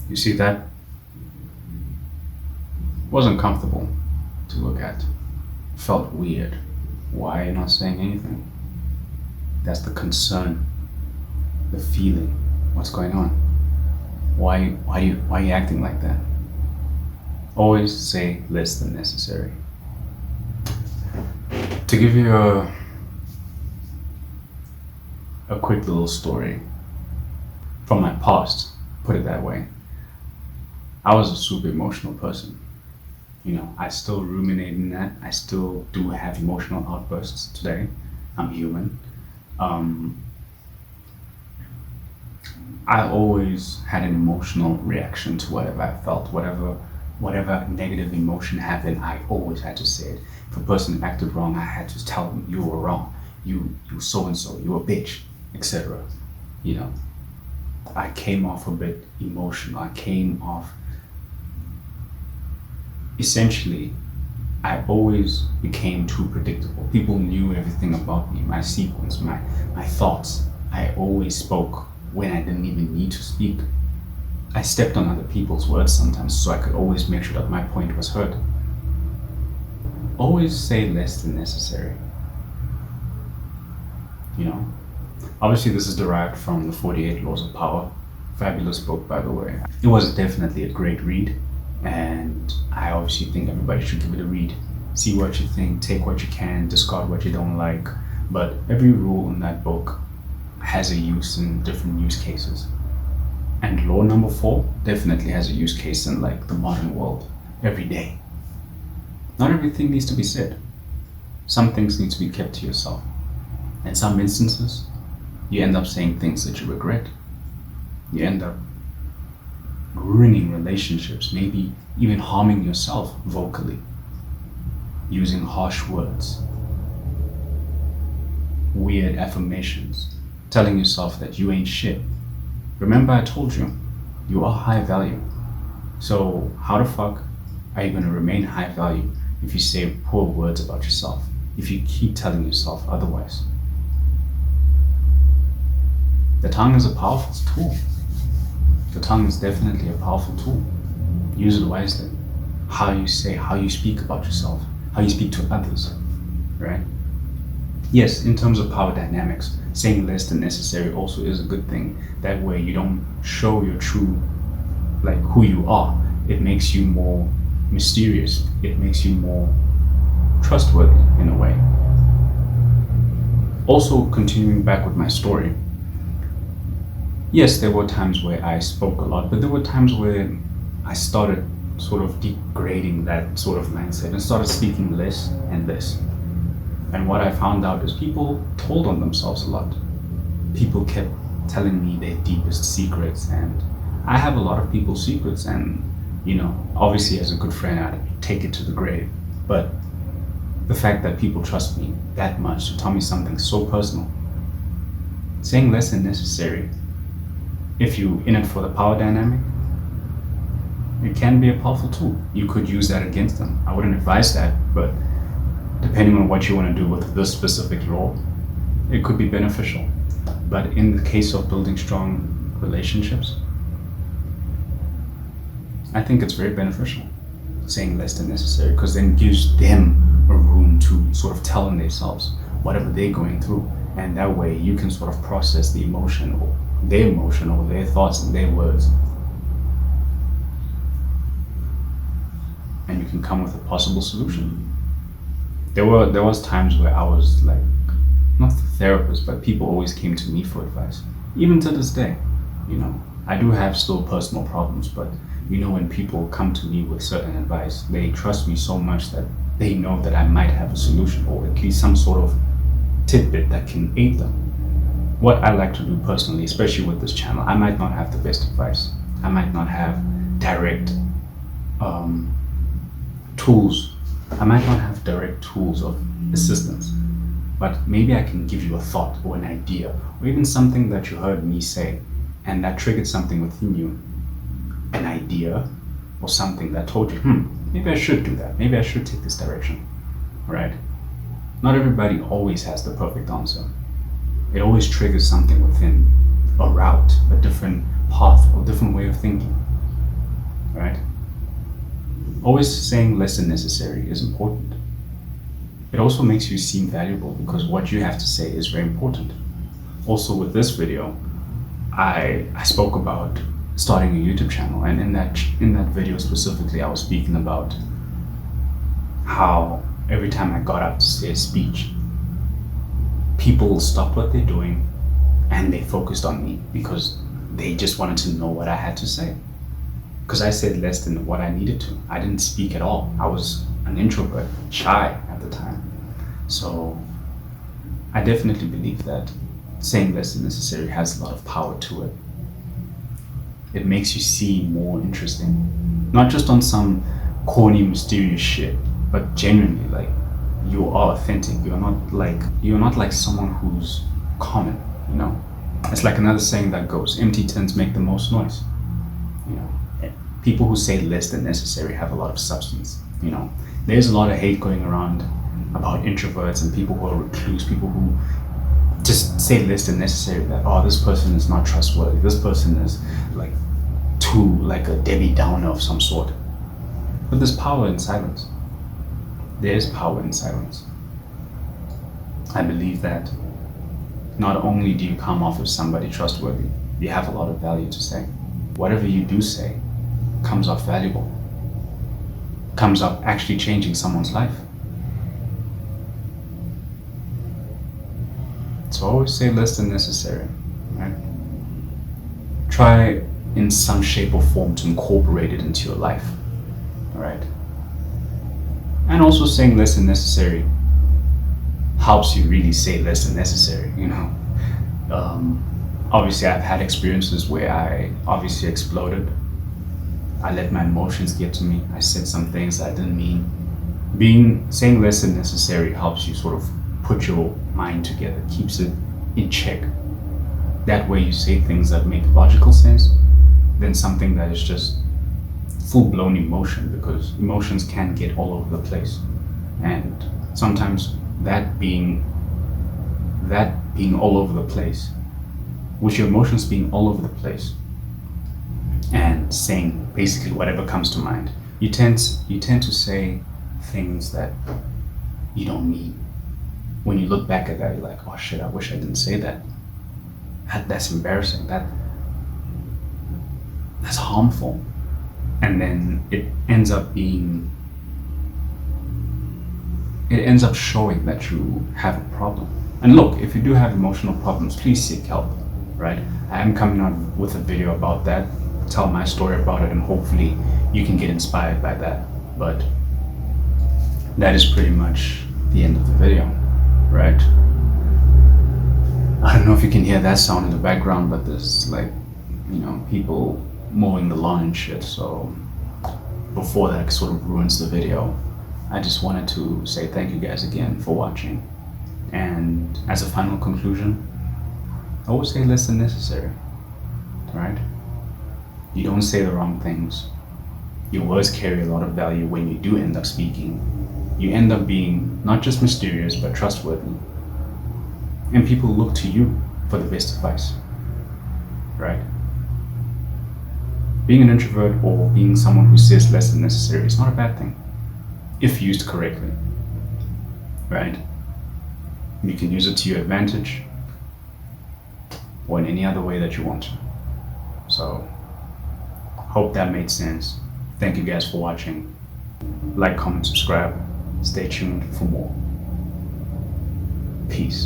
You see, that wasn't comfortable to look at. Felt weird. Why are you not saying anything? That's the concern, the feeling. What's going on? Why are you acting like that? Always say less than necessary. To give you a quick little story from my past, put it that way. I was a super emotional person. I still ruminate in that. I still do have emotional outbursts today. I'm human. Um, I always had an emotional reaction to whatever I felt, whatever negative emotion happened. I always had to say it. If a person acted wrong, I had to tell them you were wrong. You so and so. You a bitch, etc. You know, I came off a bit emotional. I came off. Essentially, I always became too predictable. People knew everything about me, my sequence, my thoughts. I always spoke when I didn't even need to speak. I stepped on other people's words sometimes so I could always make sure that my point was heard. Always say less than necessary. You know? Obviously, this is derived from the 48 Laws of Power. Fabulous book, by the way. It was definitely a great read, and I obviously think everybody should give it a read. See what you think, take what you can, discard what you don't like. But every rule in that book has a use in different use cases. And law number 4 definitely has a use case in like the modern world, every day. Not everything needs to be said. Some things need to be kept to yourself. In some instances, you end up saying things that you regret. You end up ruining relationships, maybe even harming yourself vocally, using harsh words, weird affirmations, telling yourself that you ain't shit. Remember, I told you, you are high value. So how the fuck are you going to remain high value if you say poor words about yourself, if you keep telling yourself otherwise? The tongue is a powerful tool. The tongue is definitely a powerful tool. Use it wisely. How you say, how you speak about yourself, how you speak to others, right? Yes, in terms of power dynamics, saying less than necessary also is a good thing. That way you don't show your true, like who you are. It makes you more mysterious. It makes you more trustworthy in a way. Also, continuing back with my story, yes, there were times where I spoke a lot, but there were times where I started sort of degrading that sort of mindset and started speaking less and less. And what I found out is people told on themselves a lot. People kept telling me their deepest secrets, and I have a lot of people's secrets, and obviously as a good friend, I'd take it to the grave. But the fact that people trust me that much to tell me something so personal, saying less than necessary, if you're in it for the power dynamic, it can be a powerful tool. You could use that against them. I wouldn't advise that, but depending on what you want to do with this specific law, it could be beneficial. But in the case of building strong relationships, I think it's very beneficial saying less than necessary, because then gives them a room to sort of tell on themselves whatever they're going through. And that way you can sort of process the emotion or their thoughts and their words. And you can come with a possible solution. There was times where I was like, not the therapist, but people always came to me for advice. Even to this day, I do have still personal problems, but when people come to me with certain advice, they trust me so much that they know that I might have a solution, or at least some sort of tidbit that can aid them. What I like to do personally, especially with this channel, I might not have the best advice. I might not have direct tools. I might not have direct tools of assistance, but maybe I can give you a thought or an idea, or even something that you heard me say, and that triggered something within you, an idea or something that told you, maybe I should do that. Maybe I should take this direction, right? Not everybody always has the perfect answer. It always triggers something within, a route, a different path, or different way of thinking. right? Always saying less than necessary is important. It also makes you seem valuable because what you have to say is very important. Also, with this video, I spoke about starting a YouTube channel, and in that video specifically, I was speaking about how every time I got up to say a speech, people stopped what they're doing and they focused on me because they just wanted to know what I had to say. Because I said less than what I needed to. I didn't speak at all. I was an introvert, shy at the time. So I definitely believe that saying less than necessary has a lot of power to it. It makes you seem more interesting. Not just on some corny, mysterious shit, but genuinely, like, you are authentic. You're not like someone who's common, you know? It's like another saying that goes, empty tins make the most noise. You know, people who say less than necessary have a lot of substance, you know? There's a lot of hate going around about introverts and people who are recluse, people who just say less than necessary, that, oh, this person is not trustworthy, this person is like too like a Debbie Downer of some sort. But there's power in silence. There's power in silence. I believe that not only do you come off as somebody trustworthy, you have a lot of value to say. Whatever you do say comes off valuable, comes up actually changing someone's life. So always say less than necessary, right? Try in some shape or form to incorporate it into your life, all right? And also saying less than necessary helps you really say less than necessary, you know? Obviously I've had experiences where I obviously exploded. I let my emotions get to me. I said some things I didn't mean. Saying less than necessary helps you sort of put your mind together, keeps it in check. That way you say things that make logical sense than something that is just full-blown emotion, because emotions can get all over the place. And sometimes that being all over the place, with your emotions being all over the place and saying basically whatever comes to mind, you tend to say things that you don't mean. When you look back at that, you're like, oh shit, I wish I didn't say that. That's embarrassing. That's harmful. And then it ends up showing that you have a problem. And look, if you do have emotional problems, please seek help, right? I am coming out with a video about that, tell my story about it, and hopefully you can get inspired by that. But that is pretty much the end of the video, right? I don't know if you can hear that sound in the background, but there's like, you know, people mowing the lawn and shit. So before that sort of ruins the video, I just wanted to say thank you guys again for watching. And as a final conclusion, I always say less than necessary, right? You don't say the wrong things. Your words carry a lot of value when you do end up speaking. You end up being not just mysterious, but trustworthy. And people look to you for the best advice, right? Being an introvert or being someone who says less than necessary is not a bad thing, if used correctly, right? You can use it to your advantage or in any other way that you want to. So, hope that made sense. Thank you guys for watching. Like, comment, subscribe. Stay tuned for more. Peace.